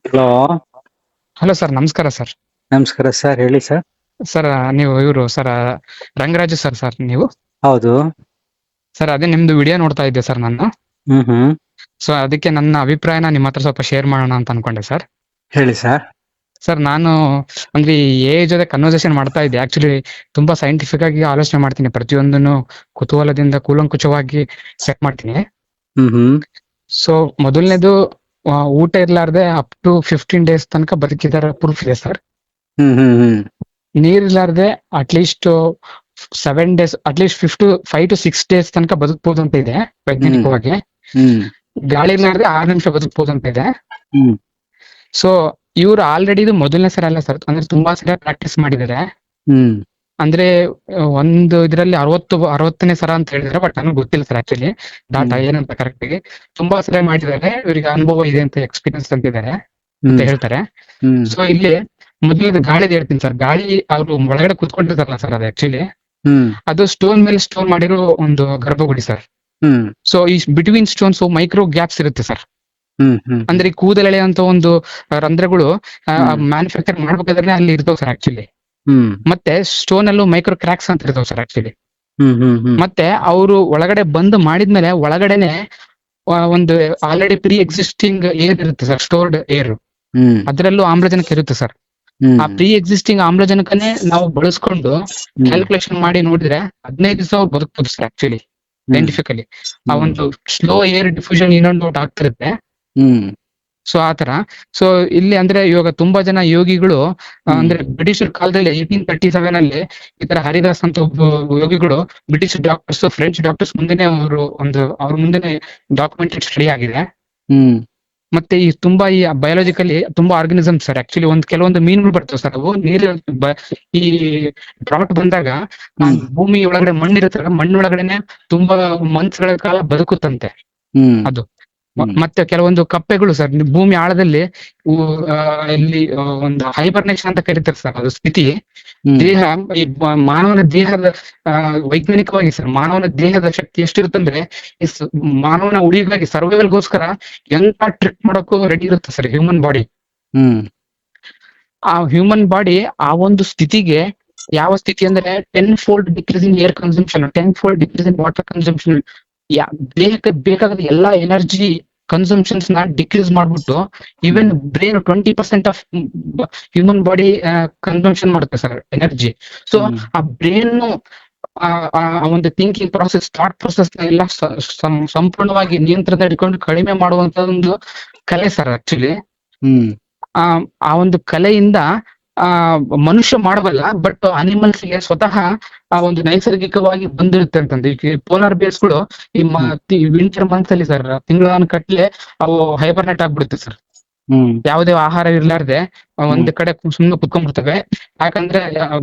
Hello. Hello sir, ನಮಸ್ಕಾರ sir. ನಮಸ್ಕಾರ sir, ಹೇಳಿ ಸರ್. ಸರ್ ನೀವು ಇವರು ಸರ್ ರಂಗರಾಜು ಸರ್ ನೀವು? ಹೌದು. ಸರ್ ಅದೇ ನಿಮ್ದು ವಿಡಿಯೋ ನೋಡ್ತಾ ಇದ್ದೆ ಸರ್ ನಾನು. ಹ್ಮ್. ಸೊ ಅದಕ್ಕೆ ನನ್ನ ಅಭಿಪ್ರಾಯನ ನಿಮ್ಮ ಹತ್ರ ಸ್ವಲ್ಪ ಶೇರ್ ಮಾಡೋಣ ಅಂತ ಅನ್ಕೊಂಡೆ ಸರ್. ಹೇಳಿ ಸರ್. ಸರ್ ನಾನು ಅಂದ್ರೆ ಎ ಜೊತೆ ಕನ್ವರ್ಸೇಷನ್ ಮಾಡ್ತಾ ಇದ್ದೆ. ಆಕ್ಚುಲಿ ತುಂಬಾ ಸೈಂಟಿಫಿಕ್ ಆಗಿ ಆಲೋಚನೆ ಮಾಡ್ತೀನಿ, ಪ್ರತಿಯೊಂದನ್ನು ಕುತೂಹಲದಿಂದ ಕೂಲಂಕುಷವಾಗಿ ಸೆಟ್ ಮಾಡ್ತೀನಿ. ಹ್ಮ್. ಸೊ ಮೊದಲನೇದು, ಊಟ ಇರ್ಲಾರ್ದೆ ಅಪ್ ಟು 15 days ತನಕ ಬದುಕಿದಾರ ಪ್ರೂಫ್ ಇದೆ ಸರ್. ಹ್ಮ್. ನೀರಿರ್ಲಾರ್ದೆ at least 7 days, at least 5 to 6 days ತನಕ ಬದುಕಬಹುದು ಅಂತ ಇದೆ ವೈಜ್ಞಾನಿಕವಾಗಿ. ಹ್ಮ್. ಗಾಳಿ ಇರ್ಲಾರ್ದೆ 6 ನಿಮಿಷ ಬದುಕಬಹುದು ಅಂತ ಇದೆ. ಹ್ಮ್. ಸೊ ಇವ್ರು ಆಲ್ರೆಡಿ ಇದು ಮೊದಲನೇ ಸಲ ಅಲ್ಲ ಸರ್, ಅಂದ್ರೆ ತುಂಬಾ ಸಲ ಪ್ರಾಕ್ಟೀಸ್ ಮಾಡಿದ್ದಾರೆ. ಹ್ಮ್. ಅಂದ್ರೆ ಒಂದು ಇದರಲ್ಲಿ 60ನೇ ಸಲ ಅಂತ ಹೇಳಿದ್ರೆ, ಬಟ್ ನನಗೆ ಗೊತ್ತಿಲ್ಲ ಸರ್ ಆಕ್ಚುಲಿ ಡಾಟಾ ಏನಂತ ಕರೆಕ್ಟ್ ಆಗಿ. ತುಂಬಾ ಸಲ ಮಾಡಿದ್ದಾರೆ, ಇವರಿಗೆ ಅನುಭವ ಇದೆ ಅಂತ, ಎಕ್ಸ್ಪೀರಿಯನ್ಸ್ ಅಂತಿದ್ದಾರೆ ಅಂತ ಹೇಳ್ತಾರೆ. ಸೊ ಇಲ್ಲಿ ಮೊದಲನೇದು ಗಾಳಿದು ಹೇಳ್ತೀನಿ ಸರ್. ಗಾಳಿ ಅವ್ರು ಒಳಗಡೆ ಕುತ್ಕೊಂಡಿರ್ತಾರಲ್ಲ ಸರ್, ಅದು ಆಕ್ಚುಲಿ ಅದು ಸ್ಟೋನ್ ಮೇಲೆ ಸ್ಟೋನ್ ಮಾಡಿರೋ ಒಂದು ಗರ್ಭಗುಡಿ ಸರ್. ಸೊ ಈ ಬಿಟ್ವೀನ್ ಸ್ಟೋನ್ಸ್ ಮೈಕ್ರೋ ಗ್ಯಾಪ್ಸ್ ಇರುತ್ತೆ ಸರ್. ಅಂದ್ರೆ ಈ ಕೂದಲೆಳೆ ಅಂತ ಒಂದು ರಂಧ್ರಗಳು ಮ್ಯಾನುಫ್ಯಾಕ್ಚರ್ ಮಾಡ್ಬೇಕಾದ್ರೆ ಅಲ್ಲಿ ಇರ್ತಾವ ಸರ್ ಆಕ್ಚುಲಿ. ಮತ್ತೆ ಸ್ಟೋನ್ ಅಲ್ಲೂ ಮೈಕ್ರೋ ಕ್ರಾಕ್ಸ್ ಅಂತ ಇರ್ತಾವ ಸರ್ ಆಕ್ಚುಲಿ. ಮತ್ತೆ ಅವರು ಒಳಗಡೆ ಬಂದು ಮಾಡಿದ್ಮೇಲೆ ಒಳಗಡೆನೆ ಒಂದು ಆಲ್ರೆಡಿ ಪ್ರೀ ಎಕ್ಸಿಸ್ಟಿಂಗ್ ಏರ್ ಇರುತ್ತೆ ಸರ್, ಸ್ಟೋರ್ಡ್ ಏರ್. ಅದರಲ್ಲೂ ಆಮ್ಲಜನಕ ಇರುತ್ತೆ ಸರ್. ಆ ಪ್ರೀ ಎಕ್ಸಿಸ್ಟಿಂಗ್ ಆಮ್ಲಜನಕನೇ ನಾವು ಬಳಸ್ಕೊಂಡು ಕ್ಯಾಲ್ಕುಲೇಷನ್ ಮಾಡಿ ನೋಡಿದ್ರೆ 15 ದಿವಸ ಅವ್ರು ಬದುಕಬಹುದು ಸರ್ ಆಕ್ಚುಲಿ, ಸೈಂಟಿಫಿಕಲಿ. ಆ ಒಂದು ಸ್ಲೋ ಏರ್ ಡಿಫ್ಯೂಷನ್ ಇನ್ನೊಂದು ಆಗ್ತಿರುತ್ತೆ. ಸೊ ಆತರ. ಸೊ ಇಲ್ಲಿ ಅಂದ್ರೆ ಇವಾಗ ತುಂಬಾ ಜನ ಯೋಗಿಗಳು, ಅಂದ್ರೆ ಬ್ರಿಟಿಷರ್ ಕಾಲದಲ್ಲಿ 1837 ಅಲ್ಲಿ ಈ ತರ ಹರಿದಾಸ್ ಅಂತ ಒಬ್ಬ ಯೋಗಿಗಳು, ಬ್ರಿಟಿಷ್ ಡಾಕ್ಟರ್ಸ್, ಫ್ರೆಂಚ್ ಡಾಕ್ಟರ್ಸ್ ಮುಂದೆನೆ ಅವ್ರ ಮುಂದೆನೆ ಡಾಕ್ಯುಮೆಂಟೆಡ್ ಸ್ಟಡಿ ಆಗಿದೆ. ಮತ್ತೆ ಈ ತುಂಬಾ ಈ ಬಯಾಲಜಿಕಲಿ ತುಂಬಾ ಆರ್ಗನಿಸಮ್ ಸರ್ ಆಕ್ಚುಲಿ. ಕೆಲವೊಂದು ಮೀನುಗಳು ಬರ್ತವೆ ಸರ್, ಅವು ನೀರು ಈ ಡ್ರಾಟ್ ಬಂದಾಗ ಭೂಮಿ ಒಳಗಡೆ ಮಣ್ಣಿರುತ್ತಲ್ಲ, ಮಣ್ಣೊಳಗಡೆನೆ ತುಂಬಾ ಮಂತ್ಸ್ಗಳ ಕಾಲ ಬದುಕುತ್ತಂತೆ ಅದು. ಮತ್ತೆ ಕೆಲವೊಂದು ಕಪ್ಪೆಗಳು ಸರ್ ಭೂಮಿ ಆಳದಲ್ಲಿ ಇಲ್ಲಿ ಒಂದು ಹೈಬರ್ನೇಷನ್ ಅಂತ ಕರೀತಾರೆ ಸರ್, ಅದು ಸ್ಥಿತಿ. ದೇಹ, ಈ ಮಾನವನ ದೇಹದ ವೈಜ್ಞಾನಿಕವಾಗಿ ಸರ್, ಮಾನವನ ದೇಹದ ಶಕ್ತಿ ಎಷ್ಟಿರುತ್ತಂದ್ರೆ, ಈ ಮಾನವನ ಉಳಿಗಾಗಿ ಸರ್ವೈವಲ್ಗೋಸ್ಕರ ಎಂತ ಟ್ರಿಕ್ ಮಾಡೋಕ್ಕೂ ರೆಡಿ ಇರುತ್ತೆ ಸರ್ ಹ್ಯೂಮನ್ ಬಾಡಿ. ಆ ಹ್ಯೂಮನ್ ಬಾಡಿ ಆ ಒಂದು ಸ್ಥಿತಿಗೆ, ಯಾವ ಸ್ಥಿತಿ ಅಂದ್ರೆ 10-fold decrease in air consumption, 10-fold decrease in water consumption, ದೇಹಕ್ಕೆ ಬೇಕಾದ ಎಲ್ಲಾ ಎನರ್ಜಿ ಕನ್ಸಂಪ್ಷನ್ಸ್ ನ ಡಿಕ್ರೀಸ್ ಮಾಡ್ಬಿಟ್ಟು, even brain 20% of human body consumption ಮಾಡುತ್ತೆ ಸರ್ ಎನರ್ಜಿ. ಸೊ ಆ ಬ್ರೈನ್ ಒಂದು ಥಿಂಕಿಂಗ್ ಪ್ರಾಸೆಸ್, ಥಾಟ್ ಪ್ರೊಸೆಸ್ ಎಲ್ಲ ಸಂಪೂರ್ಣವಾಗಿ ನಿಯಂತ್ರಣ ಇಟ್ಕೊಂಡು ಕಡಿಮೆ ಮಾಡುವಂತ ಒಂದು ಕಲೆ ಸರ್ ಆಕ್ಚುಲಿ. ಆ ಒಂದು ಕಲೆಯಿಂದ ಮನುಷ್ಯ ಮಾಡಬಲ್ಲ, ಬಟ್ ಅನಿಮಲ್ಸ್ ಗೆ ಸ್ವತಃ ಆ ಒಂದು ನೈಸರ್ಗಿಕವಾಗಿ ಬಂದಿರುತ್ತೆ ಅಂತಂದ್ರೆ. ಈ ಪೋಲಾರ್ ಬೇರ್ಸ್ಗಳು ಈ ವಿಂಟರ್ ಮಂತ್ಸ್ ಅಲ್ಲಿ ಸರ್ ತಿಂಗಳ ಕಟ್ಲೆ ಅವು ಹೈಬರ್ನೇಟ್ ಆಗ್ಬಿಡುತ್ತೆ ಸರ್. ಯಾವುದೇ ಆಹಾರ ಇರ್ಲಾರ್ದೆ ಒಂದ್ ಕಡೆ ಸುಮ್ಮನೆ ಕುತ್ಕೊಂಡ್ಬಿಡ್ತವೆ. ಯಾಕಂದ್ರೆ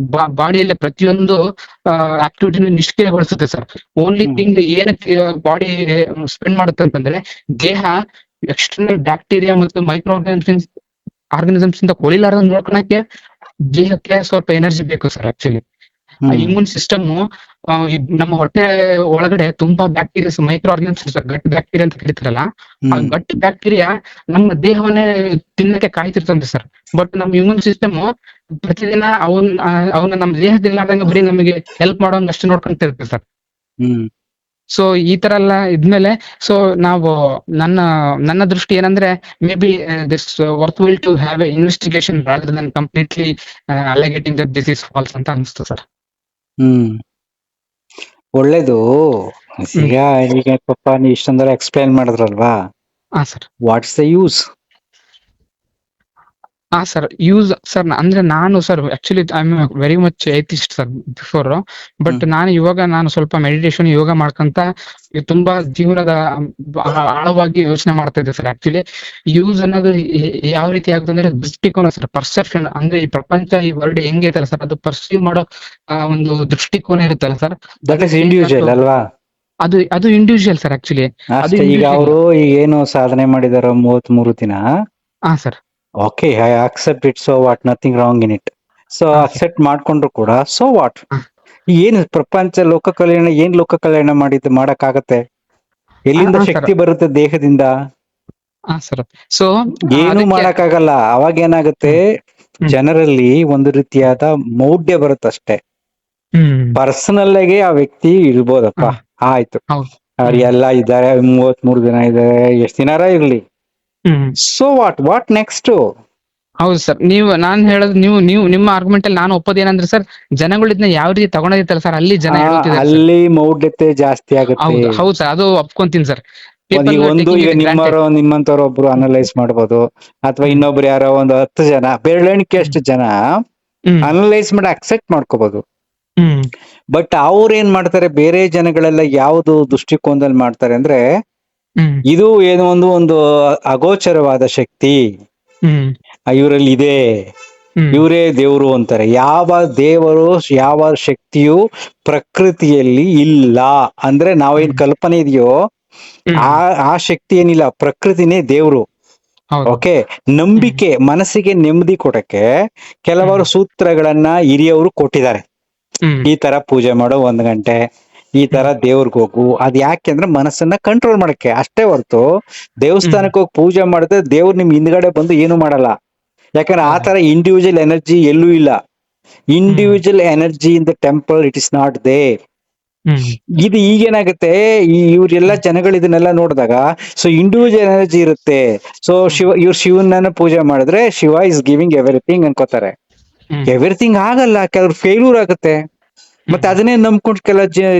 ಬಾಡಿಯಲ್ಲಿ ಪ್ರತಿಯೊಂದು ಆಕ್ಟಿವಿಟಿ ನಿಷ್ಕ್ರಿಯಗೊಳಿಸುತ್ತೆ ಸರ್. ಓನ್ಲಿ ಥಿಂಗ್ ಏನಕ್ಕೆ ಬಾಡಿ ಸ್ಪೆಂಡ್ ಮಾಡುತ್ತೆ ಅಂತಂದ್ರೆ, ದೇಹ ಎಕ್ಸ್ಟರ್ನಲ್ ಬ್ಯಾಕ್ಟೀರಿಯಾ ಮತ್ತು ಮೈಕ್ರೋ ಆರ್ಗನಿಸಮ್ಸ್ ಇಂದ ಕೊಳಿಲಾರ್ದ ನೋಡ್ಕೊಳಕ್ಕೆ ದೇಹಕ್ಕೆ ಸ್ವಲ್ಪ ಎನರ್ಜಿ ಬೇಕು ಸರ್ ಆಕ್ಚುಲಿ. ಇಮ್ಯೂನ್ ಸಿಸ್ಟಮ್, ನಮ್ಮ ಹೊಟ್ಟೆ ಒಳಗಡೆ ತುಂಬಾ ಬ್ಯಾಕ್ಟೀರಿಯಾಸ್, ಮೈಕ್ರೋ ಆರ್ಗನಿಸಮ್ಸ್, ಗಟ್ ಬ್ಯಾಕ್ಟೀರಿಯಾ ಅಂತ ಕರೀತಾರಲ್ಲ, ಆ ಗಟ್ ಬ್ಯಾಕ್ಟೀರಿಯಾ ನಮ್ಮ ದೇಹವನ್ನೇ ತಿನ್ನಕ್ಕೆ ಕಾಯ್ತಿರ್ತಂತೆ ಸರ್. ಬಟ್ ನಮ್ಮ ಇಮ್ಯೂನ್ ಸಿಸ್ಟಮ್ ಪ್ರತಿದಿನ ಅವನ್ನ ನಮ್ಮ ದೇಹದಿಲ್ಲಾರ್ದಂಗ ಬರೀ ನಮಗೆ ಹೆಲ್ಪ್ ಮಾಡೋಂಗ್ ಅಷ್ಟು ನೋಡ್ಕೊಂತ ಇರುತ್ತೆ ಸರ್. ಸೊ ಈ ತರ ಎಲ್ಲ ಇದ್ಮೇಲೆ, ಸೊ ನಾವು ನನ್ನ ದೃಷ್ಟಿ ಏನಂದ್ರೆ, maybe this worth will to have a investigation rather than completely alleging that this is false ಅಂತ ಅನಿಸ್ತು ಸರ್. ಒಳ್ಳೇದು. ಈಗ ಪಾಪ ನೀವು ಇಷ್ಟೊಂದೆಲ್ಲ ಎಕ್ಸ್ಪ್ಲೈನ್ ಮಾಡಿದ್ರಲ್ವಾ, sir. What's the use? Sir use sir, ಅಂದ್ರೆ ನಾನು sir actually I am very much atheist sir before. But ನಾನು ಸ್ವಲ್ಪ ಮೆಡಿಟೇಷನ್, ಯೋಗ ಮಾಡ್ಕೊಂತ ತುಂಬಾ ಜೀವನದ ಆಳವಾಗಿ ಯೋಚನೆ ಮಾಡ್ತಾ ಇದ್ದೆ ಸರ್. ಆಕ್ಚುಲಿ ಯೂಸ್ ಅನ್ನೋದು ಯಾವ ರೀತಿ ಆಗ್ತದೆ ದೃಷ್ಟಿಕೋನ ಸರ್, ಪರ್ಸೆಪ್ಷನ್. ಅಂದ್ರೆ ಈ ಪ್ರಪಂಚ, ಈ ವರ್ಲ್ಡ್ ಹೆಂಗೆ ಐತಲ್ಲ ಸರ್, ಅದು ಪರ್ಸೀವ್ ಮಾಡೋ ಒಂದು ದೃಷ್ಟಿಕೋನ ಇರುತ್ತಲ್ಲ ಸರ್, ದಟ್ ಇಸ್ ಇಂಡಿವಿಜುವಲ್ ಅಲ್ವಾ? ಅದು ಇಂಡಿವಿಜುವಲ್ ಸರ್ ಆಕ್ಚುಲಿ. ಈಗ ಅವರು ಏನು ಸಾಧನೆ ಮಾಡಿದಾರೋ 33 ದಿನ, sir. Okay, I accept it. So what, nothing wrong in it. So accept ಮಾಡ್ಕೊಂಡ್ರು ಕೂಡ ಸೊ ವಾಟ್? ಏನು ಪ್ರಪಂಚ ಲೋಕ ಕಲ್ಯಾಣ, ಲೋಕ ಕಲ್ಯಾಣ ಮಾಡಕ್ ಆಗತ್ತೆ? ಎಲ್ಲಿಂದ ಶಕ್ತಿ ಬರುತ್ತೆ ದೇಹದಿಂದ? ಹಾ ಸರ್. ಸೊ ಏನು ಅದಕ್ಕೆ ಮಾಡಕ್ಕಾಗಲ್ಲ. ಅವಾಗ ಏನಾಗುತ್ತೆ, ಹ್ಮ್ ಜನರಲ್ಲಿ ಒಂದು ರೀತಿಯಾದ ಮೌಢ್ಯ ಬರುತ್ತಷ್ಟೇ. ಹ್ಮ್ ಪರ್ಸನಲ್ ಆಗಿ ಆ ವ್ಯಕ್ತಿ ಇರ್ಬೋದಪ್ಪ, ಹಾ ಆಯ್ತು, ಹೌದು. ಅವ್ರು ಹ್ಮ್ ಎಲ್ಲ ಇದ್ದಾರೆ, 33 ದಿನ ಇದ್ದಾರೆ, ಎಷ್ಟ್ ದಿನಾರ ಇರ್ಲಿ. ಹ್ಮ್ ಸೊ ವಾಟ್ ನೆಕ್ಸ್ಟ್? ಹೌದು ಸರ್. ನಾನ್ ಹೇಳೋದು, ನೀವು ನಿಮ್ಮ ಆರ್ಗ್ಯುಮೆಂಟ್ ಅಲ್ಲಿ ನಾನು ಒಪ್ಪೋದು ಏನಂದ್ರೆ ಸರ್, ಜನಗಳು ಇದನ್ನ ಯಾವ ರೀತಿ ತಗೊಂಡಿರ್ತಾರೆ ಸರ್, ಅಲ್ಲಿ ಜನ ಎಡುತ್ತಿದ್ದಾರೆ ಸರ್. ಅಲ್ಲಿ ಮೌಢ್ಯತೆ ಜಾಸ್ತಿ ಆಗುತ್ತೆ. ಹೌದು ಹೌದು ಸರ್, ಅದು ಒಪ್ಕೊಂತೀನಿ ಸರ್. ಪೀಪಲ್ ಆರ್ ಒಂದು ಟೇಕಿಂಗ್ ಈಗ ಇಟ್ ಗ್ರಾಂಟೆಡ್. ನಿಮ್ಮಂತವ್ರ ಒಬ್ರು ಅನಲೈಸ್ ಮಾಡ್ಬೋದು, ಅಥವಾ ಹ್ಮ್ ಇನ್ನೊಬ್ರು ಯಾರೋ ಒಂದು 10 ಜನ, ಬೆರಳೆಣಿಕೆ ಹ್ಮ್ ಅಷ್ಟು ಜನ ಹ್ಮ್ ಅನಲೈಸ್ ಮಾಡಿ ಅಕ್ಸೆಪ್ಟ್ ಮಾಡ್ಕೋಬಹುದು. ಹ್ಮ್ ಬಟ್ ಅವ್ರು ಏನ್ ಮಾಡ್ತಾರೆ, ಬೇರೆ ಜನಗಳೆಲ್ಲ ಯಾವ್ದು ದೃಷ್ಟಿಕೋನದಲ್ಲಿ ಮಾಡ್ತಾರೆ ಅಂದ್ರೆ, ಹ್ಮ್ ಇದು ಏನೋ ಒಂದು ಅಗೋಚರವಾದ ಶಕ್ತಿ ಹ್ಮ್ ಇವರಲ್ಲಿ ಇದೆ, ಹ್ಮ್ ಇವರೇ ದೇವರು ಅಂತಾರೆ. ಯಾವ ದೇವರು, ಯಾವ ಶಕ್ತಿಯು ಪ್ರಕೃತಿಯಲ್ಲಿ ಇಲ್ಲ ಅಂದ್ರೆ, ನಾವೇನ್ ಹ್ಮ್ ಕಲ್ಪನೆ ಇದೆಯೋ ಹ್ಮ್ ಆ ಶಕ್ತಿ ಏನಿಲ್ಲ, ಪ್ರಕೃತಿನೇ ದೇವ್ರು. ಹೌದು. ಓಕೆ, ಹ್ಮ್ ನಂಬಿಕೆ, ಮನಸ್ಸಿಗೆ ನೆಮ್ಮದಿ ಕೊಡಕ್ಕೆ ಹ್ಮ್ ಕೆಲವರು ಸೂತ್ರಗಳನ್ನ ಹಿರಿಯವರು ಕೊಟ್ಟಿದ್ದಾರೆ. ಹ್ಮ್ ಈ ತರ ಪೂಜೆ ಮಾಡೋ 1 ಗಂಟೆ, ಈ ತರ ಹ್ಮ್ ದೇವ್ರಿಗೆ ಹೋಗು. ಅದ್ ಯಾಕೆಂದ್ರೆ ಮನಸ್ಸನ್ನ ಕಂಟ್ರೋಲ್ ಮಾಡಕ್ಕೆ ಅಷ್ಟೇ ಹೊರ್ತು, ಹ್ಮ್ ದೇವಸ್ಥಾನಕ್ಕೆ ಹೋಗಿ ಪೂಜೆ ಮಾಡಿದ್ರೆ ದೇವ್ರು ನಿಮ್ ಹಿಂದ್ಗಡೆ ಬಂದು ಏನು ಮಾಡಲ್ಲ. ಯಾಕಂದ್ರೆ ಆ ಹೌದು. ತರ ಇಂಡಿವಿಜುವಲ್ ಎನರ್ಜಿ ಎಲ್ಲೂ ಇಲ್ಲ. Hmm individual energy in the temple, it is not there. ಹ್ಮ್ ಇದು ಈಗೇನಾಗುತ್ತೆ, ಇವ್ರೆಲ್ಲ ಹ್ಮ್ ಜನಗಳು ಇದನ್ನೆಲ್ಲ ನೋಡಿದಾಗ, ಸೊ ಇಂಡಿವಿಜುವಲ್ ಎನರ್ಜಿ ಇರುತ್ತೆ, ಸೊ ಹ್ಮ್ ಶಿವನನ್ನ ಪೂಜೆ ಮಾಡಿದ್ರೆ ಶಿವ ಇಸ್ ಗಿವಿಂಗ್ ಎವ್ರಿಥಿಂಗ್ ಅನ್ಕೋತಾರೆ. ಹ್ಮ್ ಎವ್ರಿಥಿಂಗ್ ಆಗಲ್ಲ, ಕೆಲವ್ರು ಫೇಲ್ಯೂರ್ ಆಗುತ್ತೆ. ಮತ್ತೆ ಹ್ಮ್ ಅದನ್ನೇ ನಂಬ್ಕೊಂಡು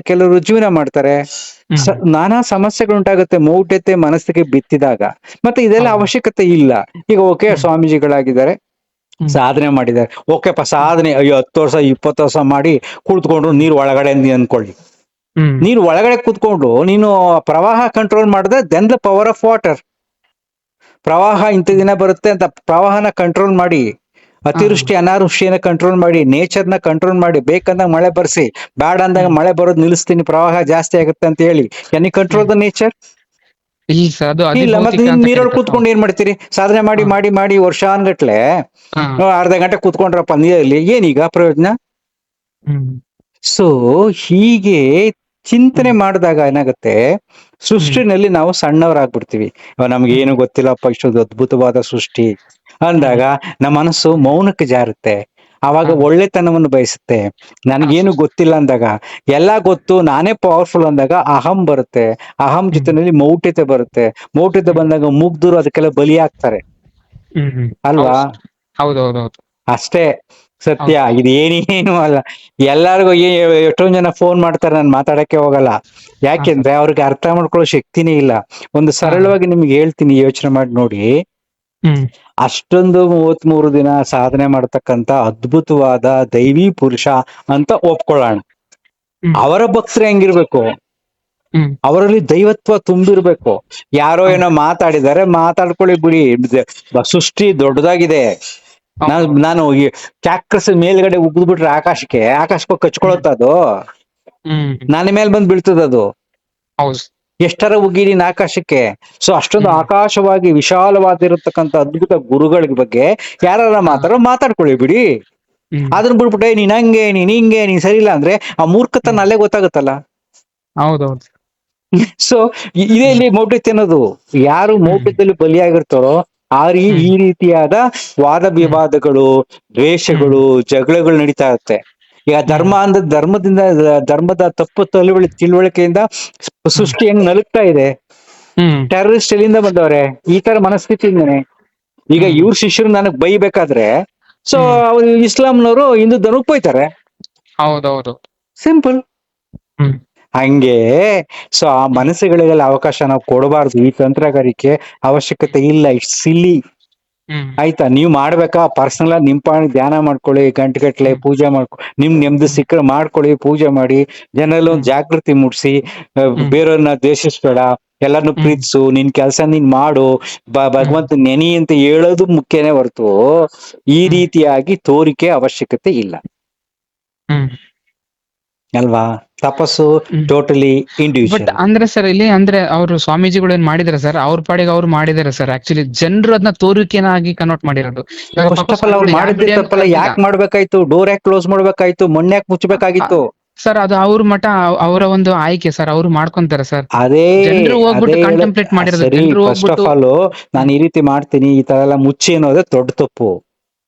ಕೆಲವರು ಜೀವನ ಮಾಡ್ತಾರೆ. ಹ್ಮ್ ನಾನಾ ಸಮಸ್ಯೆಗಳು ಉಂಟಾಗುತ್ತೆ ಮೌಢ್ಯತೆ ಮನಸ್ಸಿಗೆ ಬಿತ್ತಿದಾಗ. ಮತ್ತೆ ಇದೆಲ್ಲ ಹೌದು. ಅವಶ್ಯಕತೆ ಇಲ್ಲ. ಈಗ ಓಕೆ, ಹ್ಮ್ ಸ್ವಾಮೀಜಿಗಳಾಗಿದ್ದಾರೆ, ಹ್ಮ್ ಸಾಧನೆ ಮಾಡಿದ್ದಾರೆ, ಓಕೆಪ್ಪ, ಹ್ಮ್ ಸಾಧನೆ, ಅಯ್ಯೋ 10 ವರ್ಷ 20 ವರ್ಷ ಮಾಡಿ ಕುಳಿತುಕೊಂಡ್ರು ಹ್ಮ್ ನೀರ್ ಒಳಗಡೆ ಅನ್ಕೊಳ್ಳಿ. ಹ್ಮ್ ನೀರು ಒಳಗಡೆ ಕೂತ್ಕೊಂಡು ನೀನು ಪ್ರವಾಹ ಕಂಟ್ರೋಲ್ ಮಾಡಿದ್ರೆ, then the power of water. ಪ್ರವಾಹ ಇಂಥ ದಿನ ಬರುತ್ತೆ ಅಂತ ಪ್ರವಾಹನ ಕಂಟ್ರೋಲ್ ಮಾಡಿ, ಹಾ ಅತಿವೃಷ್ಟಿ ಅನಾವೃಷ್ಟಿಯನ್ನ ಕಂಟ್ರೋಲ್ ಮಾಡಿ, ನೇಚರ್ನ ಕಂಟ್ರೋಲ್ ಮಾಡಿ, ಬೇಕಂದಾಗ ಮಳೆ ಬರ್ಸಿ, ಬ್ಯಾಡ ಅಂದಾಗ ಹ್ಮ್ ಮಳೆ ಬರೋದು ನಿಲ್ಲಿಸ್ತೀನಿ, ಪ್ರವಾಹ ಜಾಸ್ತಿ ಆಗುತ್ತೆ ಅಂತ ಹೇಳಿ, can you control hmm the nature? ಇಲ್ಲ ಸರ್, ಅದು ಇಲ್ಲ. ಮತ್ತೆ ಅಧಿಭೌತಿಕ ನೀನ್ ಅಂತ ನೀರೊಳಗೆ ಕರೀತಾರೆ. ಕೂತ್ಕೊಂಡು ಹೌದು. ಏನ್ ಮಾಡ್ತೀರಿ? ಸಾಧನೆ ಮಾಡಿ ಹಾ ಮಾಡಿ ಮಾಡಿ ವರ್ಷಾನ್ಗಟ್ಲೆ ಹಾ ಅರ್ಧ ಗಂಟೆ ಕೂತ್ಕೊಂಡ್ರಪ್ಪ ನೀರಲ್ಲಿ, ಏನೀಗ ಪ್ರಯೋಜನ? ಹ್ಮ್ ಸೊ ಹೀಗೆ ಚಿಂತನೆ ಹ್ಮ್ ಮಾಡಿದಾಗ ಏನಾಗುತ್ತೆ, ಹ್ಮ್ ಸೃಷ್ಟಿನಲ್ಲಿ ನಾವು ಸಣ್ಣವರಾಗ್ಬಿಡ್ತೀವಿ. ನಮ್ಗೆ ಹ್ಮ್ ಏನು ಗೊತ್ತಿಲ್ಲಪ್ಪ, ಇಷ್ಟೊಂದು ಅದ್ಭುತವಾದ ಸೃಷ್ಟಿ ಹ್ಮ್ ಅಂದಾಗ ನಮ್ಮ ಮನಸ್ಸು ಮೌನಕ್ಕೆ ಜಾರುತ್ತೆ. ಆವಾಗ ಹಾ ಒಳ್ಳೆತನವನ್ನು ಬಯಸುತ್ತೆ. ಹಾ ನನಗೇನು ಸರ್. ಗೊತ್ತಿಲ್ಲ ಅಂದಾಗ, ಎಲ್ಲಾ ಗೊತ್ತು, ನಾನೇ ಪವರ್ಫುಲ್ ಅಂದಾಗ ಅಹಂ ಬರುತ್ತೆ. ಅಹಂ ಹ್ಮ್ ಜೊತೆನಲ್ಲಿ ಮೌಢ್ಯತೆ ಬರುತ್ತೆ. ಮೌಢ್ಯತೆ ಹ್ಮ್ ಬಂದಾಗ ಮುಗ್ಧರು ಅದಕ್ಕೆಲ್ಲ ಬಲಿಯಾಗ್ತಾರೆ, ಹೌದು ಅಲ್ವಾ? ಸರ್. ಹೌದೌದೌದು. ಅಷ್ಟೇ ಸತ್ಯ. ಹೌದು. ಇದು ಏನೇನು ಅಲ್ಲ. ಎಲ್ಲಾರ್ಗು ಎಷ್ಟೊಂದ್ ಜನ ಫೋನ್ ಮಾಡ್ತಾರೆ, ನಾನು ಮಾತಾಡಕ್ಕೆ ಹೋಗಲ್ಲ. ಹಾ ಸರ್. ಯಾಕೆಂದ್ರೆ ಅವ್ರಿಗೆ ಅರ್ಥ ಮಾಡ್ಕೊಳ್ಳೋ ಶಕ್ತಿನೇ ಇಲ್ಲ. ಒಂದು ಹಾ ಸರಳವಾಗಿ ನಿಮ್ಗೆ ಹೇಳ್ತೀನಿ, ಯೋಚನೆ ಮಾಡಿ ನೋಡಿ. ಹ್ಮ್ ಅಷ್ಟೊಂದು 33 ದಿನ ಸಾಧನೆ ಮಾಡ್ತಕ್ಕಂತ ಅದ್ಭುತವಾದ ದೈವಿ ಪುರುಷ ಅಂತ ಒಪ್ಕೊಳ್ಳೋಣ. ಹ್ಮ್ ಅವರ ಭಕ್ತರು ಹೆಂಗಿರ್ಬೇಕು? ಹ್ಮ್ ಅವರಲ್ಲಿ ದೈವತ್ವ ತುಂಬಿರ್ಬೇಕು. ಯಾರೋ ಹಾ ಏನೋ ಮಾತಾಡಿದ್ದಾರೆ, ಮಾತಾಡ್ಕೊಳ್ಳಿ ಬಿಡಿ. ಸೃಷ್ಟಿ ದೊಡ್ಡದಾಗಿದೆ. ಹೌದೌದು. ನಾನು ಕ್ಯಾಕ್ರಸ್ ಮೇಲ್ಗಡೆ ಉಗ್ದು ಬಿಟ್ರೆ ಆಕಾಶಕ್ಕೆ ಹ್ಮ್ ಕಚ್ಕೊಳತ್ತ ಅದು? ಹ್ಮ್ ನನ್ನ ಮೇಲೆ ಬಂದು ಬೀಳ್ತದ ಅದು? ಹೌದು. ಎಷ್ಟರ ಉಗಿದೀನಿ ಆಕಾಶಕ್ಕೆ. ಸೊ ಅಷ್ಟೊಂದು ಹ್ಮ್ ಆಕಾಶವಾಗಿ ವಿಶಾಲವಾಗಿರತಕ್ಕಂತ ಅದ್ಭುತ ಗುರುಗಳ ಬಗ್ಗೆ ಯಾರ ಹಾ ಮಾತಾಡ್ಕೊಳ್ಳಿ ಬಿಡಿ. ಹ್ಮ್ ಅದನ್ನ ಬಿಡ್ಬಿಟ್ಟೆ ನೀನ್ ಹಂಗೆ, ನೀನ್ ಹಿಂಗೆ, ನೀನ್ ಸರಿ ಇಲ್ಲ ಅಂದ್ರೆ ಆ ಮೂರ್ಖತನ ಹ್ಮ್ ಅಲ್ಲೇ ಗೊತ್ತಾಗುತ್ತಲ್ಲ. ಹೌದೌದು. ಸೊ ಇದೇ ಹ್ಮ್ ಇಲ್ಲಿ ಮೌಢ್ಯತೆ ಅನ್ನೋದು. ಯಾರು ಹ್ಮ್ ಮೌಢ್ಯದಲ್ಲಿ ಬಲಿಯಾಗಿರ್ತಾರೋ ಈ ಹ್ಮ್ ರೀತಿಯಾದ ವಾದ ಹ್ಮ್ ವಿವಾದಗಳು, ಹ್ಮ್ ದ್ವೇಷಗಳು, ಜಗಳಗಳು ನಡೀತಾ ಇರುತ್ತೆ. ಈಗ ಹ್ಮ್ ಧರ್ಮದ ತಪ್ಪು ತಿಳುವಳಿಕೆಯಿಂದ ಹ್ಮ್ ಸೃಷ್ಟಿ ಹೆಂಗ್ ನಲುಗ್ತಾ ಇದೆ. ಹ್ಮ್ ಟೆರರಿಸ್ಟ್ ಎಲ್ಲಿಂದ ಬಂದವ್ರೆ? ಈ ತರ ಮನಸ್ಥಿತಿಯಿಂದನೇ. ಈಗ ಹ್ಮ್ ಇವ್ರ ಶಿಷ್ಯರು ನನಗ್ ಬೈಬೇಕಾದ್ರೆ, ಸೊ ಹ್ಮ್ ಇಸ್ಲಾಂನವರು ಹಿಂದೂ ಧರ್ಮಕ್ಕೆ ಬೈತಾರೆ. ಹೌದೌದು. ಸಿಂಪಲ್. ಹ್ಮ್ ಹಂಗೆ. ಸೊ ಆ ಮನಸ್ಸುಗಳಿಗೆಲ್ಲ ಅವಕಾಶ ನಾವು ಕೊಡಬಾರ್ದು. ಈ ತಂತ್ರಗಾರಿಕೆ ಅವಶ್ಯಕತೆ ಇಲ್ಲ. ಇಟ್ಸ್ ಸಿಲ್ಲಿ. ಹ್ಮ್ ಆಯ್ತಾ? ನೀವ್ ಮಾಡ್ಬೇಕಾ, ಪರ್ಸನಲ್ ಆಗಿ ನಿಮ್ ಪಾಡಿಗೆ ಧ್ಯಾನ ಮಾಡ್ಕೊಳ್ಳಿ, ಗಂಟೆಗಟ್ಲೆ ಹ್ಮ್ ಪೂಜೆ ನಿಮ್ ನೆಮ್ಮದಿ ಹ್ಮ್ ಸಿಕ್ಕರೆ ಮಾಡ್ಕೊಳ್ಳಿ, ಪೂಜೆ ಮಾಡಿ, ಜನರಲ್ಲಿ ಒಂದು ಹ್ಮ್ ಜಾಗೃತಿ ಮೂಡಿಸಿ. ಹ್ಮ್ ಬೇರೆಯವ್ರನ್ನ ದ್ವೇಷಿಸ್ಬೇಡ, ಎಲ್ಲಾರನ್ನು ಹ್ಮ್ ಪ್ರೀತಿಸು, ನಿನ್ ಕೆಲಸ ನೀನ್ ಮಾಡು, ಹ್ಮ್ ಭಗವಂತ ನೆನಿ ಅಂತ ಹೇಳೋದು ಮುಖ್ಯನೇ ಹೊರತು ಈ ಹ್ಮ್ ರೀತಿಯಾಗಿ ತೋರಿಕೆ ಅವಶ್ಯಕತೆ ಇಲ್ಲ, ಹ್ಮ್ ಅಲ್ವಾ? ತಪಸ್ಸು ಹ್ಮ್ ಟೋಟಲಿ ಬಟ್ ಇಂಡಿವಿಜುವಲ್. ಅಂದ್ರೆ ಸರ್, ಇಲ್ಲಿ ಅಂದ್ರೆ ಅವರು ಸ್ವಾಮೀಜಿಗಳು ಏನ್ ಮಾಡಿದಾರೆ ಸರ್, ಅವ್ರ ಪಾಡಿಗೆ ಅವ್ರು ಮಾಡಿದಾರೆ ಸರ್. ಆಕ್ಚುಲಿ ಜನರು ಅದನ್ನ ತೋರಿಕೆನಾಗಿ ಕನ್ವರ್ಟ್ ಮಾಡಿರೋದು. ಇವಾಗ ಪಾಪ ಫಸ್ಟ್ ಆಫ್ ಆಲ್ ಅವ್ರು ಸ್ವಾಮಿಗಳು ಯಾವ ಮಾಡಿದ್ದೆ ವಿಡಿಯೋ ತಪ್ಪಲ್ಲ. ಕಳ್ಸಿಲ್ಲ. ಯಾಕೆ ಮಾಡ್ಬೇಕಾಯ್ತು? ಡೋರ್ ಯಾಕೆ ಕ್ಲೋಸ್ ಮಾಡ್ಬೇಕಾಯ್ತು? ಮಣ್ಣ್ ಯಾಕೆ ಮುಚ್ಚಬೇಕಾಗಿತ್ತು? ಸರ್ ಅದು ಅವ್ರ ಮಠ ಅವರ ಒಂದು ಆಯ್ಕೆ ಸರ್, ಅವ್ರು ಮಾಡ್ಕೊಂತಾರೆ ಸರ್. ಅದೇ ಜನರು ಹೋಗ್ಬಿಟ್ಟು ಕಾಂಟೆಂಪ್ಲೇಟ್ ಮಾಡಿರೋದು, ಸರಿ. ಜನರು ಫಸ್ಟ್ ಆಫ್ ಹೋಗ್ಬಿಟ್ಟು ಆಲ್ ನಾನು ಈ ರೀತಿ ಮಾಡ್ತೀನಿ, ಈ ತರ ಎಲ್ಲ ಮುಚ್ಚಿ ಅನ್ನೋದೇ ದೊಡ್ಡ ತಪ್ಪು.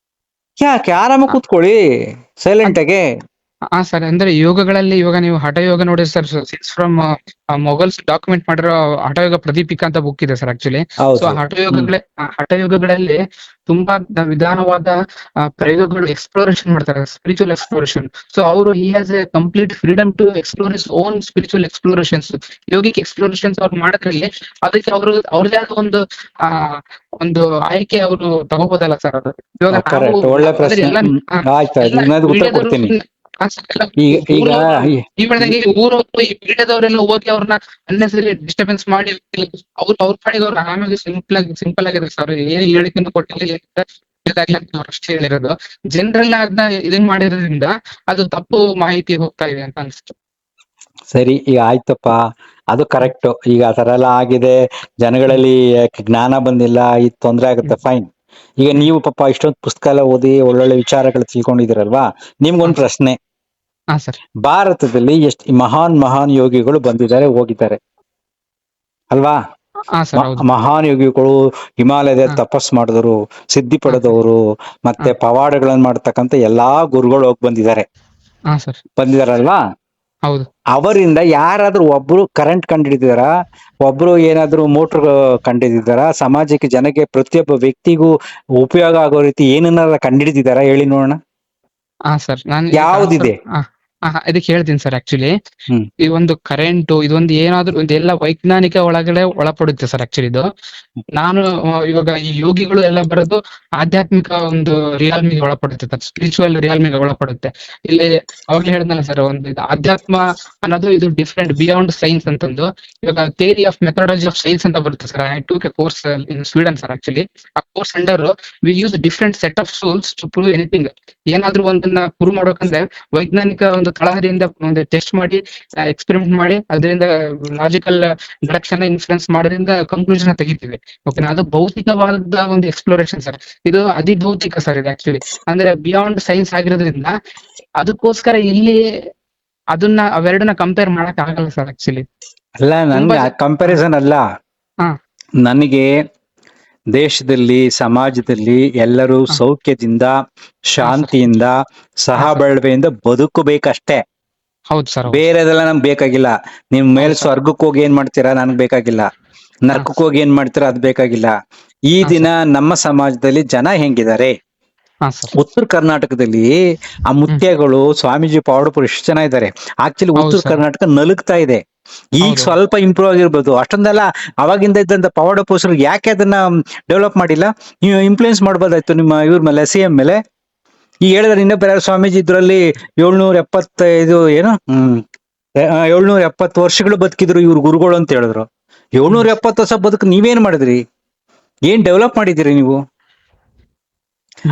ಯಾಕೆ ಆರಾಮ ಕೂತ್ಕೊಳ್ಳಿ ಸೈಲೆಂಟ್ ಆಗಿ. ಹಾ ಸರ್, ಅಂದ್ರೆ ಯೋಗಗಳಲ್ಲಿ ಇವಾಗ ನೀವು ಹಠಯೋಗ ನೋಡಿ sir, since from Mughals document ಮಾಡಿರೋ ಹಠಯೋಗ ಪ್ರದೀಪಿಕಾ ಅಂತ ಬುಕ್ ಇದೆ ಸರ್ ಆಕ್ಚುಲಿ. ಸೊ ಹೌದು. ಹಠಯೋಗಗಳಲ್ಲಿ ತುಂಬಾ ವಿಧಾನವಾದ ಪ್ರಯೋಗಗಳು, ಎಕ್ಸ್ಪ್ಲೋರೇಷನ್ ಮಾಡ್ತಾರೆ, ಸ್ಪಿರಿಚುವಲ್ ಎಕ್ಸ್ಪ್ಲೋರೇಷನ್. ಸೊ ಅವರು he has a complete freedom to explore his own spiritual explorations. Yogic explorations ಅವ್ರು ಮಾಡೋದ್ರಲ್ಲಿ ಅದಕ್ಕೆ ಅವ್ರದೇ ಆದ ಒಂದು ಆಯ್ಕೆ ಅವರು ತಗೋಬೋದಲ್ಲ ಸರ್. ಅದು ಇವಾಗ ನಾವು ಕರೆಕ್ಟ್, ಒಳ್ಳೆ ಪ್ರಶ್ನೆ. ಆಯ್ತಾಯ್ತು, ಇನ್ನೊಂದು ಉತ್ತರ ಕೊಡ್ತೀನಿ. ಈಗ ಈ ಬೆಳೆದಂಗೆ ಊರವರು ಈ ಪೀಠದವರೆಲ್ಲ ಹೋಗಿ ಅವ್ರನ್ನ ಅನ್ನೆಸರಿ ಡಿಸ್ಟರ್ಬೆನ್ಸ್ ಮಾಡಿ ಅವ್ರ ಪಾಡಿಗೆ ಅವ್ರು ಆರಾಮಾಗಿ ಸಿಂಪಲ್ ಆಗಿದೆ ಸರ್. ಏನ್ ಹೇಳಿಕೆಯನ್ನು ಕೊಟ್ಟಿಲ್ಲ, ಅವ್ರು ಅಷ್ಟೇ ಹೇಳಿರೋದು. ಜನರಲ್ ಅದನ್ನ ಇದನ್ ಮಾಡಿರೋದ್ರಿಂದ ಅದು ತಪ್ಪು ಮಾಹಿತಿ ಹೋಗ್ತಾ ಇದೆ ಅಂತ ಅನ್ಸುತ್ತೆ. ಸರಿ, ಈಗ ಆಯ್ತಪ್ಪ, ಅದು ಕರೆಕ್ಟ್. ಈಗ ಆ ತರ ಎಲ್ಲ ಆಗಿದೆ, ಜನಗಳಲ್ಲಿ ಜ್ಞಾನ ಬಂದಿಲ್ಲ, ಇದು ತೊಂದ್ರೆ ಆಗುತ್ತೆ, ಫೈನ್. ಈಗ ನೀವು ಪಾಪ ಇಷ್ಟೊಂದು ಪುಸ್ತಕ ಎಲ್ಲ ಓದಿ ಒಳ್ಳೊಳ್ಳೆ ವಿಚಾರಗಳು ತಿಳ್ಕೊಂಡಿದ್ದೀರಲ್ವಾ, ನಿಮ್ಗೊಂದು ಪ್ರಶ್ನೆ. ಹಾ ಸರ್. ಭಾರತದಲ್ಲಿ ಎಷ್ಟು ಮಹಾನ್ ಯೋಗಿಗಳು ಬಂದಿದ್ದಾರೆ, ಹೋಗಿದ್ದಾರೆ ಅಲ್ವಾ? ಹಾ ಸರ್, ಹೌದು. ಮಹಾನ್ ಯೋಗಿಗಳು ಹಿಮಾಲಯದ ತಪಸ್ ಮಾಡಿದವರು, ಸಿದ್ಧಿ ಪಡೆದವರು, ಮತ್ತೆ ಪವಾಡಗಳನ್ನ ಮಾಡ್ತಕ್ಕಂಥ ಎಲ್ಲಾ ಗುರುಗಳು ಹೋಗಿ ಬಂದಿದ್ದಾರೆ. ಹಾ ಸರ್, ಬಂದಿದಾರಲ್ವಾ? ಹೌದು. ಅವರಿಂದ ಯಾರಾದ್ರೂ ಒಬ್ರು ಕರೆಂಟ್ ಕಂಡಿಡಿದಾರ, ಒಬ್ರು ಏನಾದ್ರು ಮೋಟರ್ ಕಂಡಿಡಿದಾರ, ಸಮಾಜಕ್ಕೆ ಜನಕ್ಕೆ ಪ್ರತಿಯೊಬ್ಬ ವ್ಯಕ್ತಿಗೂ ಉಪಯೋಗ ಆಗೋ ರೀತಿ ಏನನ್ನಾರ ಕಂಡಿಡಿದಾರ ಹೇಳಿ ನೋಡೋಣ. ಹಾ ಸರ್, ನಾನು ಯಾವ್ದಿದೆ? ಇದಕ್ಕೆ ಹೇಳ್ತೀನಿ ಸರ್. ಆಕ್ಚುಲಿ ಹ್ಮ್. ಈ ಒಂದು ಕರೆಂಟ್ ಇದೊಂದು ಏನಾದ್ರು ಇದೆಲ್ಲ ವೈಜ್ಞಾನಿಕ ಒಳಗಡೆ ಒಳಪಡುತ್ತೆ ಸರ್. ಆಕ್ಚುಲಿ ಇದು ನಾನು ಇವಾಗ ಈ ಯೋಗಿಗಳು ಎಲ್ಲ ಬರೋದು ಆಧ್ಯಾತ್ಮಿಕ ಒಂದು ರಿಯಾಲ್ಮಿಗೆ ಒಳಪಡುತ್ತೆ ಸರ್, ಸ್ಪಿರಿಚುವಲ್ ರಿಯಾಲ್ಮಿಗೆ ಒಳಪಡುತ್ತೆ. ಇಲ್ಲಿ ಅವಾಗ್ಲೇ ಹೇಳಿದ್ನಲ್ಲ ಸರ್, ಒಂದು ಇದು ಅಧ್ಯಾತ್ಮ ಅನ್ನೋದು ಇದು ಡಿಫ್ರೆಂಟ್ ಬಿಯಾಂಡ್ ಸೈನ್ಸ್ ಅಂತಂದು. ಇವಾಗ theory of methodology of science ಅಂತ ಬರುತ್ತೆ sir. I took a course in Sweden sir. Actually ಆ course under we use different set of tools to prove anything. ಏನಾದ್ರೂ ಒಂದನ್ನ ಪ್ರೂವ್ ಮಾಡ್ಬೇಕಂದ್ರೆ ವೈಜ್ಞಾನಿಕ ಒಂದು ತಳಹದಿಯಿಂದ ಒಂದು ಟೆಸ್ಟ್ ಮಾಡಿ, ಎಕ್ಸ್ಪೆರಿಮೆಂಟ್ ಮಾಡಿ, ಅದರಿಂದ ಲಾಜಿಕಲ್ ಡಿಡಕ್ಷನ್ ಇನ್ಫ್ಲುಯೆನ್ಸ್ ಮಾಡೋದ್ರಿಂದ ಕನ್ಕ್ಲೂಷನ್ ತೆಗಿತೀವಿ. ಓಕೆನಾ? ಅದು ಭೌತಿಕವಾದ ಒಂದು ಎಕ್ಸ್ಪ್ಲೋರೇಷನ್ ಸರ್. ಇದು ಅಧಿಭೌತಿಕ ಸರ್ ಇದು ಆಕ್ಚುಲಿ. ಅಂದ್ರೆ ಬಿಯಾಂಡ್ ಸೈನ್ಸ್ ಆಗಿರೋದ್ರಿಂದ ಅದಕ್ಕೋಸ್ಕರ ಇಲ್ಲಿ ಅದನ್ನ ಅವೆರಡನ್ನ ಕಂಪೇರ್ ಮಾಡಕ್ ಆಗಲ್ಲ ಸರ್ ಆಕ್ಚುಲಿ. ಅಲ್ಲ, ನನ್ಗೆ ಕಂಪ್ಯಾರಿಸನ್ ಅಲ್ಲ. ಹಾ. ನನಗೆ ದೇಶದಲ್ಲಿ, ಸಮಾಜದಲ್ಲಿ ಎಲ್ಲರೂ ಸೌಖ್ಯದಿಂದ, ಶಾಂತಿಯಿಂದ, ಸಹಬಾಳ್ವೆಯಿಂದ ಬದುಕಬೇಕಷ್ಟೇ. ಹೌದು ಸರ್. ಬೇರೆದೆಲ್ಲ ನಮ್ಗೆ ಬೇಕಾಗಿಲ್ಲ. ನಿಮ್ ಮೇಲೆ ಸ್ವರ್ಗಕ್ಕೆ ಹೋಗಿ ಏನ್ ಮಾಡ್ತೀರಾ ನನ್ಗೆ ಬೇಕಾಗಿಲ್ಲ, ನರ್ಕಕ್ಕೆ ಹೋಗಿ ಏನ್ ಮಾಡ್ತೀರಾ ಅದು ಬೇಕಾಗಿಲ್ಲ. ಈ ದಿನ ನಮ್ಮ ಸಮಾಜದಲ್ಲಿ ಜನ ಹೆಂಗಿದ್ದಾರೆ, ಉತ್ತರ ಕರ್ನಾಟಕದಲ್ಲಿ ಆ ಮುತ್ಯಗಳು, ಸ್ವಾಮೀಜಿ, ಪವಾಡಪುರ ಎಷ್ಟು ಜನ ಇದ್ದಾರೆ. ಆಕ್ಚುಲಿ ಉತ್ತರ ಕರ್ನಾಟಕ ನಲುಗ್ತಾ ಇದೆ. ಈಗ ಸ್ವಲ್ಪ ಇಂಪ್ರೂವ್ ಆಗಿರ್ಬೋದು, ಅಷ್ಟೊಂದೆಲ್ಲ ಅವಾಗಿಂದ ಇದ್ದಂತ ಪವಾಡ ಪುರುಷರು ಯಾಕೆ ಅದನ್ನ ಡೆವಲಪ್ ಮಾಡಿಲ್ಲ? ನೀವು ಇನ್ಫ್ಲೂಯೆನ್ಸ್ ಮಾಡ್ಬೋದಾಯ್ತು ನಿಮ್ಮ ಇವ್ರ ಮೇಲೆ, CM ಮೇಲೆ. ಈಗ ಹೇಳಿದ್ರೆ ಇನ್ನೊಬ್ಬ ಸ್ವಾಮೀಜಿ ಇದ್ರಲ್ಲಿ 775 ಏನು 770 ವರ್ಷಗಳು ಬದುಕಿದ್ರು ಇವ್ರು ಗುರುಗಳು ಅಂತ ಹೇಳಿದ್ರು. 770 ವರ್ಷ ಬದುಕು ನೀವೇನ್ ಮಾಡಿದ್ರಿ? ಏನ್ ಡೆವಲಪ್ ಮಾಡಿದಿರಿ ನೀವು?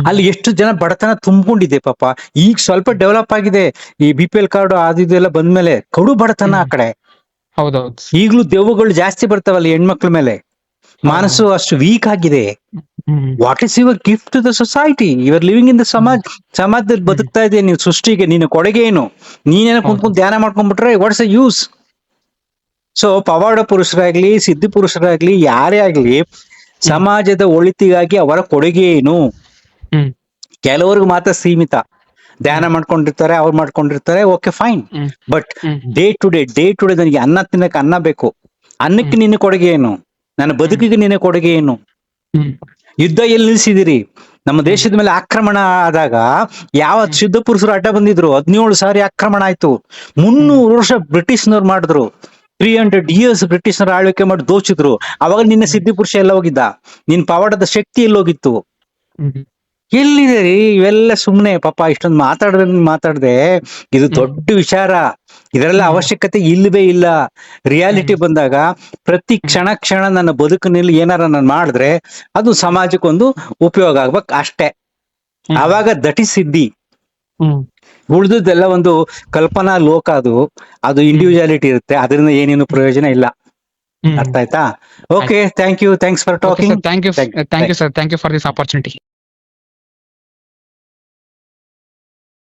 ಅಲ್ಲಿ ಎಷ್ಟು ಜನ ಬಡತನ ತುಂಬಿಕೊಂಡಿದೆ ಪಾಪ. ಈಗ ಸ್ವಲ್ಪ ಡೆವಲಪ್ ಆಗಿದೆ, ಈ BPL ಕಾರ್ಡ್ ಅದು ಇದೆಲ್ಲ ಬಂದ್ಮೇಲೆ. ಕಡು ಬಡತನ ಆ ಕಡೆ. ಹೌದೌದು. ಈಗ್ಲೂ ದೆವ್ವಗಳು ಜಾಸ್ತಿ ಬರ್ತಾವಲ್ಲ ಹೆಣ್ಮಕ್ಳ ಮೇಲೆ. ಮನಸ್ಸು ಅಷ್ಟು ವೀಕ್ ಆಗಿದೆ. What is your gift to the society? You are living in the ಸಮಾಜದಲ್ಲಿ ಬದುಕ್ತಾ ಇದೆ ನೀವು. ಸೃಷ್ಟಿಗೆ ನಿನ್ನ ಕೊಡುಗೆ ಏನು? ನೀನೇನ ಕುಂತ್ಕೊಂಡು ಧ್ಯಾನ ಮಾಡ್ಕೊಂಡ್ಬಿಟ್ರೆ ವಾಟ್ಸ್ ಎ ಯೂಸ್? ಸೊ ಪವಾಡ ಪುರುಷರಾಗ್ಲಿ, ಸಿದ್ಧಿ ಪುರುಷರಾಗ್ಲಿ, ಯಾರೇ ಆಗ್ಲಿ, ಸಮಾಜದ ಒಳಿತಿಗಾಗಿ ಅವರ ಕೊಡುಗೆ ಏನು? ಕೆಲವ್ರಿಗೆ ಮಾತ್ರ ಸೀಮಿತ. ಧ್ಯಾನ ಮಾಡ್ಕೊಂಡಿರ್ತಾರೆ, ಅವ್ರು ಮಾಡ್ಕೊಂಡಿರ್ತಾರೆ, okay fine. But day to day ನನಗೆ ಅನ್ನ ತಿನ್ನಕ್ಕೆ ಅನ್ನ ಬೇಕು. ಅನ್ನಕ್ಕೆ ನಿನ್ನ ಕೊಡುಗೆ ಏನು? ನನ್ನ ಬದುಕಿಗೆ ನಿನ್ನ ಕೊಡುಗೆ ಏನು? ಯುದ್ಧ ಎಲ್ಲಿ ನಿಲ್ಸಿದಿರಿ? ನಮ್ಮ ದೇಶದ ಮೇಲೆ ಆಕ್ರಮಣ ಆದಾಗ ಯಾವ ಸಿದ್ಧ ಪುರುಷರು ಅಡ್ಡ ಬಂದಿದ್ರು? 17 ಸಾರಿ ಆಕ್ರಮಣ ಆಯ್ತು. 300 ವರ್ಷ ಬ್ರಿಟಿಷ್ನವ್ರು ಮಾಡಿದ್ರು. 300 years ಬ್ರಿಟಿಷ್ನವ್ರು ಆಳ್ವಿಕೆ ಮಾಡಿ ದೋಚಿದ್ರು. ಅವಾಗ ನಿನ್ನ ಸಿದ್ಧಿ ಪುರುಷ ಎಲ್ಲ ಹೋಗಿದ್ದ? ನಿನ್ ಪವಾಡದ ಶಕ್ತಿ ಎಲ್ಲೋಗಿತ್ತು? ಎಲ್ಲಿದೆ ರೀ? ಇವೆಲ್ಲ ಸುಮ್ನೆ ಪಾಪ. ಇಷ್ಟೊಂದು ಮಾತಾಡ್ದೆ ಇದು ದೊಡ್ಡ ವಿಚಾರ. ಇದರೆಲ್ಲ ಅವಶ್ಯಕತೆ ಇಲ್ಲವೇ ಇಲ್ಲ. ರಿಯಾಲಿಟಿ ಬಂದಾಗ ಪ್ರತಿ ಕ್ಷಣ ನನ್ನ ಬದುಕಿನಲ್ಲಿ ಏನಾರ ನಾನು ಮಾಡಿದ್ರೆ ಅದು ಸಮಾಜಕ್ಕೊಂದು ಉಪಯೋಗ ಆಗ್ಬೇಕು ಅಷ್ಟೇ. ಆವಾಗ ದಟ್ ಇಸ್ ಸಿದ್ಧಿ. ಉಳಿದದ್ದೆಲ್ಲ ಒಂದು ಕಲ್ಪನಾ ಲೋಕ. ಅದು ಇಂಡಿವಿಜುವಾಲಿಟಿ ಇರುತ್ತೆ, ಅದರಿಂದ ಏನೇನು ಪ್ರಯೋಜನ ಇಲ್ಲ. ಅರ್ಥ ಆಯ್ತಾ? Okay, thank you, thanks for talking. Thank you sir, thank you for this opportunity.